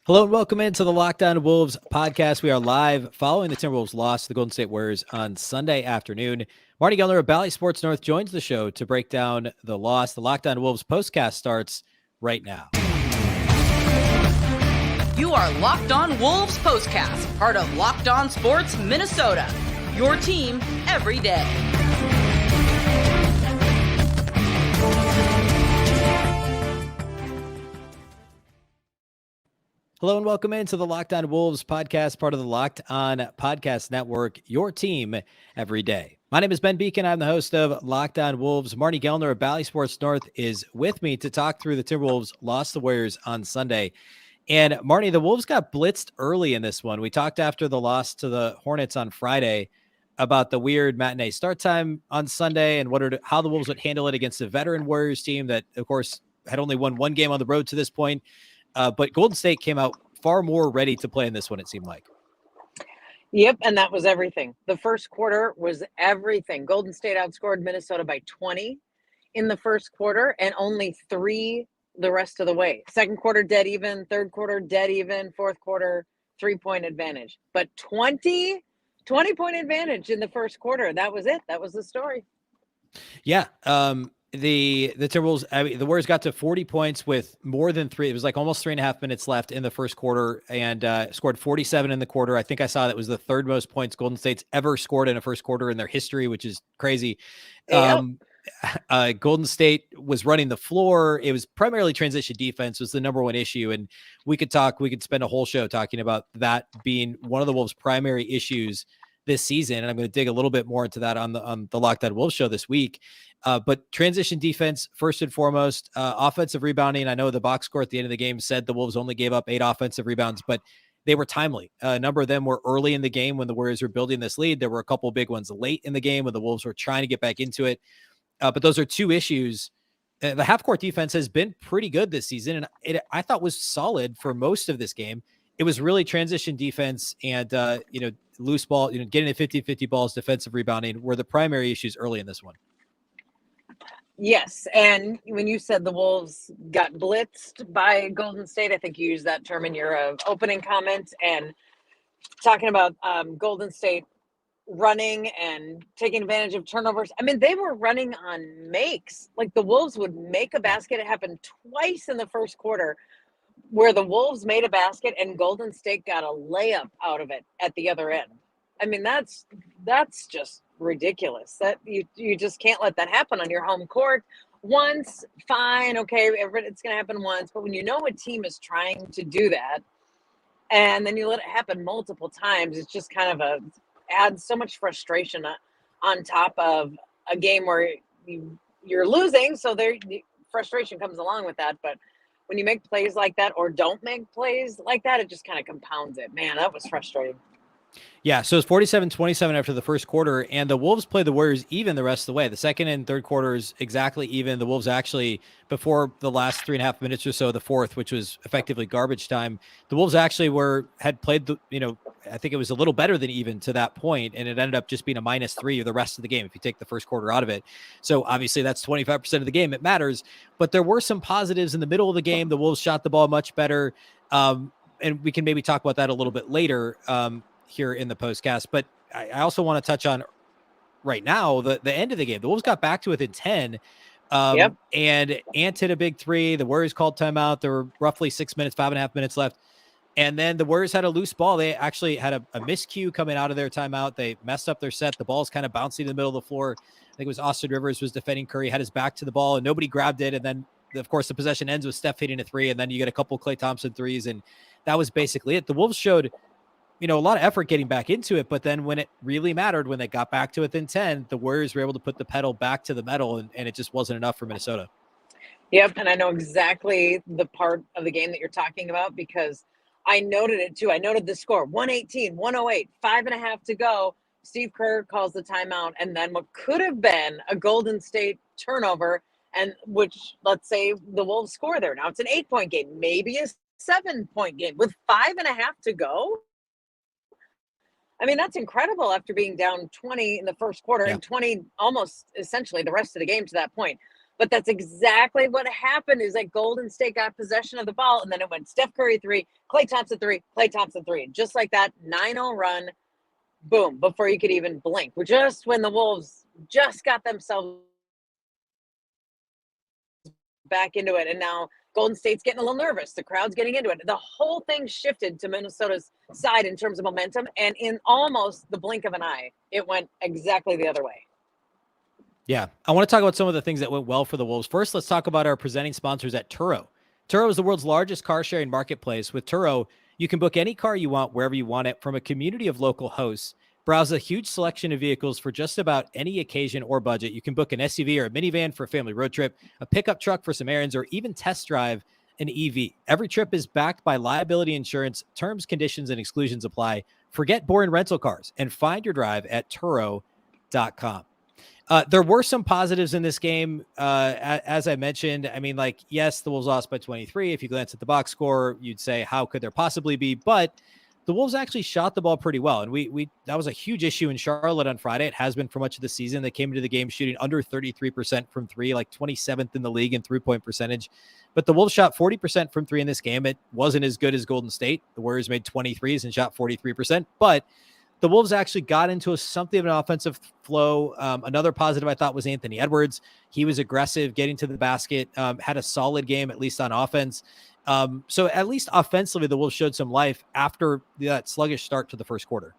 Hello and welcome into the On Wolves podcast. We are live following the Timberwolves loss to the Golden State Warriors on Sunday afternoon. Marney Gellner of Bally Sports North joins the show to break down the loss. The On Wolves postcast starts right now. You are Locked On Wolves Postcast, part of Locked On Sports Minnesota. Your team every day. Hello and welcome into the Locked On Wolves podcast, part of the Locked On Podcast Network, your team every day. My name is Ben Beecken. I'm the host of Locked On Wolves. Marney Gellner of Bally Sports North is with me to talk through the Timberwolves lost the Warriors on Sunday. And Marney, the Wolves got blitzed early in this one. We talked after the loss to the Hornets on Friday about the weird matinee start time on Sunday and how the Wolves would handle it against a veteran Warriors team that, of course, had only won one game on the road to this point. But Golden State came out far more ready to play in this one, it seemed like. Yep, and that was everything. The first quarter was everything. Golden State outscored Minnesota by 20 in the first quarter and only 3 the rest of the way. Second quarter, dead even. Third quarter, dead even. Fourth quarter, 3-point advantage. But 20-point advantage in the first quarter. That was it. That was the story. Yeah. The Timberwolves, the Warriors got to 40 points with more than 3. It was like almost 3.5 minutes left in the first quarter and scored 47 in the quarter. I think I saw that was the third most points Golden State's ever scored in a first quarter in their history, which is crazy. Yep. Golden State was running the floor. It was primarily transition defense was the number one issue. And we could spend a whole show talking about that being one of the Wolves' primary issues this season. And I'm going to dig a little bit more into that on the Locked On Wolves show this week. But transition defense, first and foremost, offensive rebounding. I know the box score at the end of the game said the Wolves only gave up 8 offensive rebounds, but they were timely. A number of them were early in the game when the Warriors were building this lead. There were a couple big ones late in the game when the Wolves were trying to get back into it. But those are two issues. The half-court defense has been pretty good this season, and I thought was solid for most of this game. It was really transition defense and, loose ball, getting to 50-50 balls, defensive rebounding were the primary issues early in this one. Yes, and when you said the Wolves got blitzed by Golden State, I think you used that term in your opening comment, and talking about Golden State running and taking advantage of turnovers. I mean, they were running on makes. Like the Wolves would make a basket. It happened twice in the first quarter where the Wolves made a basket and Golden State got a layup out of it at the other end. I mean, that's just ridiculous. That you just can't let that happen on your home court. Once, fine, okay, it's going to happen once. But when you know a team is trying to do that, and then you let it happen multiple times, it's just kind of adds so much frustration on top of a game where you're losing. So the frustration comes along with that. But when you make plays like that or don't make plays like that, it just kind of compounds it. Man, that was frustrating. Yeah, so it's 47-27 after the first quarter, and the Wolves played the Warriors even the rest of the way. The second and third quarters exactly even. The Wolves actually, before the last 3.5 minutes or so, the fourth, which was effectively garbage time, the Wolves actually had played I think it was a little better than even to that point, and it ended up just being a -3 of the rest of the game if you take the first quarter out of it. So obviously that's 25% of the game. It matters, but there were some positives in the middle of the game. The Wolves shot the ball much better, and we can maybe talk about that a little bit later here in the postcast. But I also want to touch on right now the end of the game. The Wolves got back to within 10. And Ant hit a big 3. The Warriors called timeout. There were roughly 5.5 minutes left. And then the Warriors had a loose ball. They actually had a miscue coming out of their timeout. They messed up their set. The ball's kind of bouncing in the middle of the floor. I think it was Austin Rivers was defending Curry, had his back to the ball, and nobody grabbed it. And then, of course, the possession ends with Steph hitting a 3, and then you get a couple Klay Thompson 3s, and that was basically it. The Wolves showed a lot of effort getting back into it, but then when it really mattered, when they got back to within 10, the Warriors were able to put the pedal back to the metal, and it just wasn't enough for Minnesota. Yep, and I know exactly the part of the game that you're talking about because I noted it too. I noted the score, 118, 108, 5.5 to go. Steve Kerr calls the timeout, and then what could have been a Golden State turnover, and which, let's say, the Wolves score there. Now it's an 8-point game, maybe a 7-point game with 5.5 to go. I mean, that's incredible after being down 20 in the first quarter and 20 almost essentially the rest of the game to that point. But that's exactly what happened. Is like Golden State got possession of the ball, and then it went Steph Curry 3, Klay Thompson 3, Klay Thompson 3. Just like that 9-0 run, boom, before you could even blink. Just when the Wolves just got themselves back into it, and now Golden State's getting a little nervous. The crowd's getting into it. The whole thing shifted to Minnesota's side in terms of momentum, and in almost the blink of an eye, it went exactly the other way. Yeah, I want to talk about some of the things that went well for the Wolves. First, let's talk about our presenting sponsors at Turo. Turo is the world's largest car sharing marketplace. With Turo, you can book any car you want wherever you want it from a community of local hosts. Browse a huge selection of vehicles for just about any occasion or budget. You can book an SUV or a minivan for a family road trip, a pickup truck for some errands, or even test drive an EV. Every trip is backed by liability insurance. Terms, conditions, and exclusions apply. Forget boring rental cars and find your drive at Turo.com. There were some positives in this game. As I mentioned, I mean, like, yes, the Wolves lost by 23. If you glance at the box score, you'd say, how could there possibly be? But the Wolves actually shot the ball pretty well. And that was a huge issue in Charlotte on Friday. It has been for much of the season. They came into the game shooting under 33% from three, like 27th in the league in 3-point percentage. But the Wolves shot 40% from three in this game. It wasn't as good as Golden State. The Warriors made 23s and shot 43%. But the Wolves actually got into something of an offensive flow. Another positive I thought was Anthony Edwards. He was aggressive, getting to the basket, had a solid game, at least on offense. So at least offensively, the Wolves showed some life after that sluggish start to the first quarter.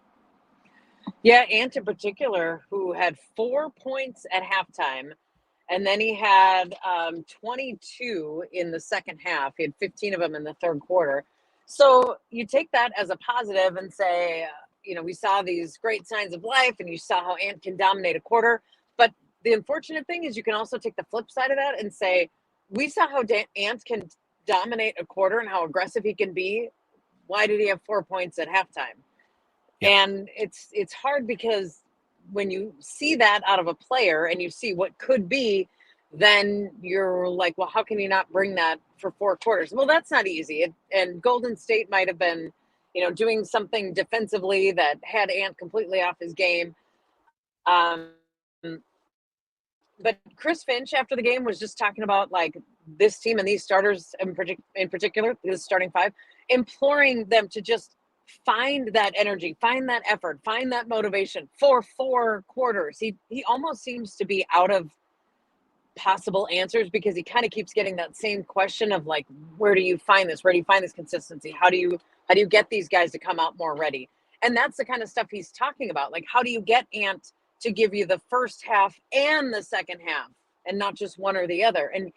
Yeah, Ant in particular, who had 4 points at halftime, and then he had 22 in the second half. He had 15 of them in the third quarter. So you take that as a positive and say, we saw these great signs of life, and you saw how Ant can dominate a quarter. But the unfortunate thing is you can also take the flip side of that and say, we saw how Ant can dominate a quarter and how aggressive he can be. Why did he have 4 points at halftime? Yeah. And it's hard because when you see that out of a player and you see what could be, then you're like, well, how can you not bring that for 4 quarters? Well, that's not easy. And Golden State might have been, doing something defensively that had Ant completely off his game. But Chris Finch after the game was just talking about like this team and these starters in particular, this starting five, imploring them to just find that energy, find that effort, find that motivation for 4 quarters. He almost seems to be out of possible answers because he kind of keeps getting that same question of like, where do you find this? Where do you find this consistency? How do you get these guys to come out more ready? And that's the kind of stuff he's talking about. Like, how do you get Ant to give you the first half and the second half and not just one or the other? And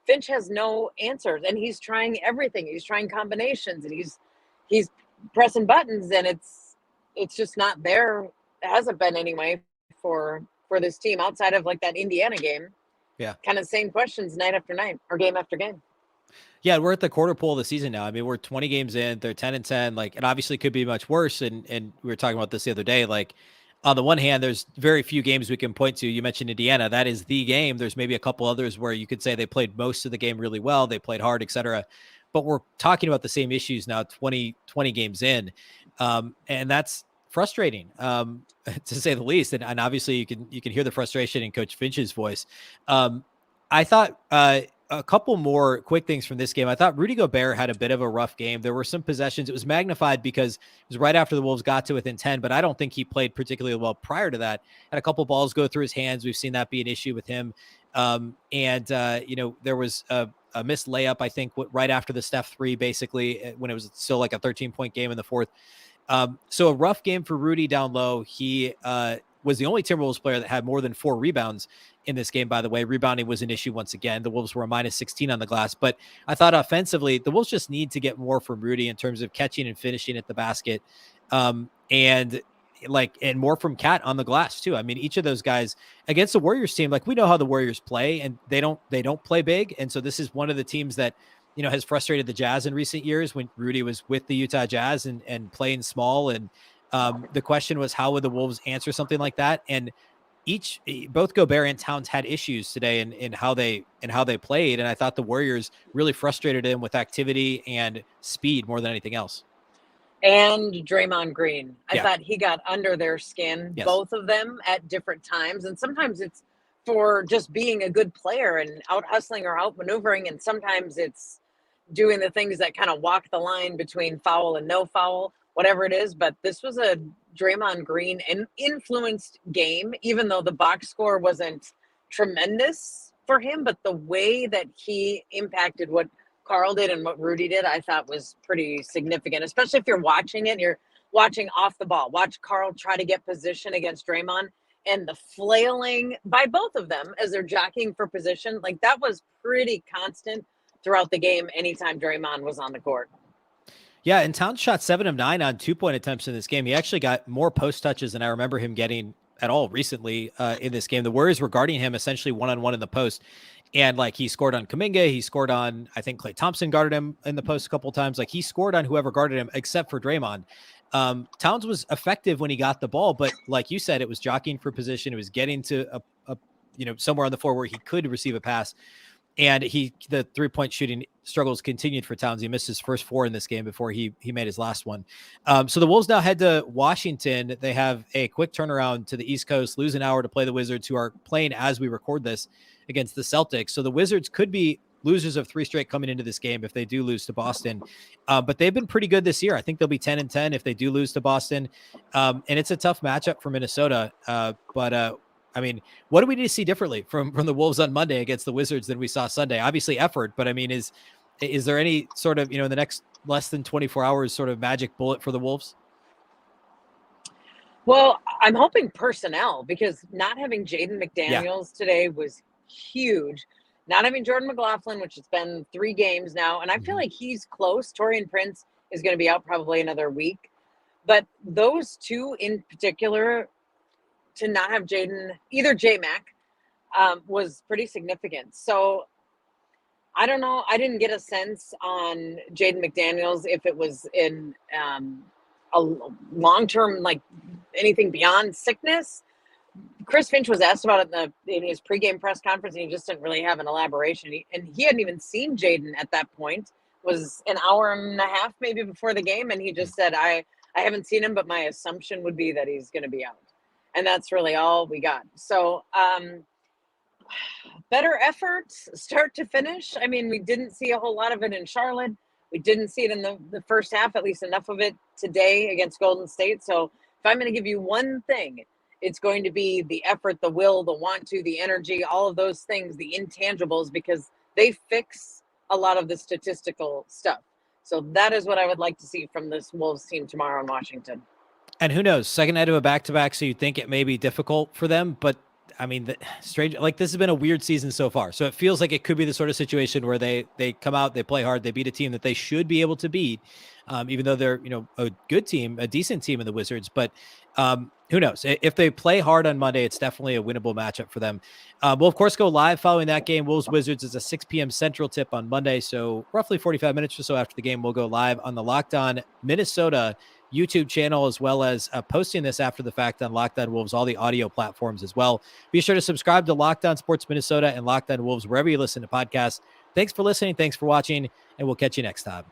Finch has no answers, and he's trying everything. He's trying combinations, and he's pressing buttons, and it's just not there. It hasn't been anyway for this team outside of like that Indiana game. Yeah. Kind of same questions night after night or game after game. Yeah, we're at the quarter pole of the season now. I mean, we're 20 games in, they're 10-10. Like, it obviously could be much worse. And we were talking about this the other day. Like, on the one hand, there's very few games we can point to. You mentioned Indiana. That is the game. There's maybe a couple others where you could say they played most of the game really well. They played hard, etc. But we're talking about the same issues now, 20 games in. And that's frustrating, to say the least. And obviously you can hear the frustration in Coach Finch's voice. I thought a couple more quick things from this game. I thought Rudy Gobert had a bit of a rough game. There were some possessions. It was magnified because it was right after the Wolves got to within 10, but I don't think he played particularly well prior to that. Had a couple balls go through his hands. We've seen that be an issue with him. There was a missed layup, I think, right after the Steph 3, basically, when it was still like a 13-point game in the fourth. So a rough game for Rudy down low. He was the only Timberwolves player that had more than 4 rebounds in this game, by the way. Rebounding was an issue once again. The Wolves were a -16 on the glass. But I thought offensively, the Wolves just need to get more from Rudy in terms of catching and finishing at the basket. And more from Cat on the glass too. I mean, each of those guys against the Warriors team, like, we know how the Warriors play, and they don't play big. And so this is one of the teams that, has frustrated the Jazz in recent years when Rudy was with the Utah Jazz and playing small. And the question was, how would the Wolves answer something like that? And both Gobert and Towns had issues today in how they played. And I thought the Warriors really frustrated him with activity and speed more than anything else. And Draymond Green. I thought he got under their skin, yes. Both of them at different times. And sometimes it's for just being a good player and out hustling or out maneuvering. And sometimes it's doing the things that kind of walk the line between foul and no foul, whatever it is. But this was a Draymond Green and influenced game, even though the box score wasn't tremendous for him. But the way that he impacted what Carl did and what Rudy did, I thought was pretty significant, especially if you're watching it, you're watching off the ball. Watch Carl try to get position against Draymond and the flailing by both of them as they're jockeying for position. Like, that was pretty constant throughout the game anytime Draymond was on the court. Yeah, and Towns shot 7 of 9 on 2-point attempts in this game. He actually got more post touches than I remember him getting at all recently in this game. The Warriors were guarding him essentially one-on-one in the post. And like, he scored on Kuminga, he scored on, I think Klay Thompson guarded him in the post a couple of times. Like, he scored on whoever guarded him except for Draymond. Towns was effective when he got the ball, but like you said, it was jockeying for position. It was getting to a somewhere on the floor where he could receive a pass. And the 3-point shooting struggles continued for Towns. He missed his first 4 in this game before he made his last one. So the Wolves now head to Washington. They have a quick turnaround to the East Coast, lose an hour to play the Wizards, who are playing as we record this against the Celtics. So the Wizards could be losers of 3 straight coming into this game if they do lose to Boston. But they've been pretty good this year. I think they'll be 10-10 if they do lose to Boston. And it's a tough matchup for Minnesota. I mean, what do we need to see differently from the Wolves on Monday against the Wizards than we saw Sunday? Obviously effort, but I mean, is there any sort of, in the next less than 24 hours sort of magic bullet for the Wolves? Well, I'm hoping personnel, because not having Jaden McDaniels today was huge. Not having Jordan McLaughlin, which has been 3 games now, and I feel like he's close. Taurean Prince is going to be out probably another week. But those 2 in particular, to not have Jaden, either J-Mac, was pretty significant. So I don't know. I didn't get a sense on Jaden McDaniels if it was in a long-term, like anything beyond sickness. Chris Finch was asked about it in his pregame press conference, and he just didn't really have an elaboration. He hadn't even seen Jaden at that point. It was an hour and a half maybe before the game, and he just said, I haven't seen him, but my assumption would be that he's going to be out. And that's really all we got. So better effort, start to finish. I mean, we didn't see a whole lot of it in Charlotte. We didn't see it in the first half, at least enough of it today against Golden State. So if I'm going to give you one thing, it's going to be the effort, the will, the want to, the energy, all of those things, the intangibles, because they fix a lot of the statistical stuff. So that is what I would like to see from this Wolves team tomorrow in Washington. And who knows, second night of a back-to-back, so you think it may be difficult for them, but I mean, strange, like, this has been a weird season so far. So it feels like it could be the sort of situation where they come out, they play hard, they beat a team that they should be able to beat, even though they're, a good team, a decent team in the Wizards. But who knows? If they play hard on Monday, it's definitely a winnable matchup for them. We'll, of course, go live following that game. Wolves-Wizards is a 6 p.m. Central tip on Monday, so roughly 45 minutes or so after the game, we'll go live on the Locked On Minnesota YouTube channel, as well as posting this after the fact on Locked On Wolves, all the audio platforms as well. Be sure to subscribe to Locked On Sports Minnesota and Locked On Wolves wherever you listen to podcasts. Thanks for listening. Thanks for watching, and we'll catch you next time.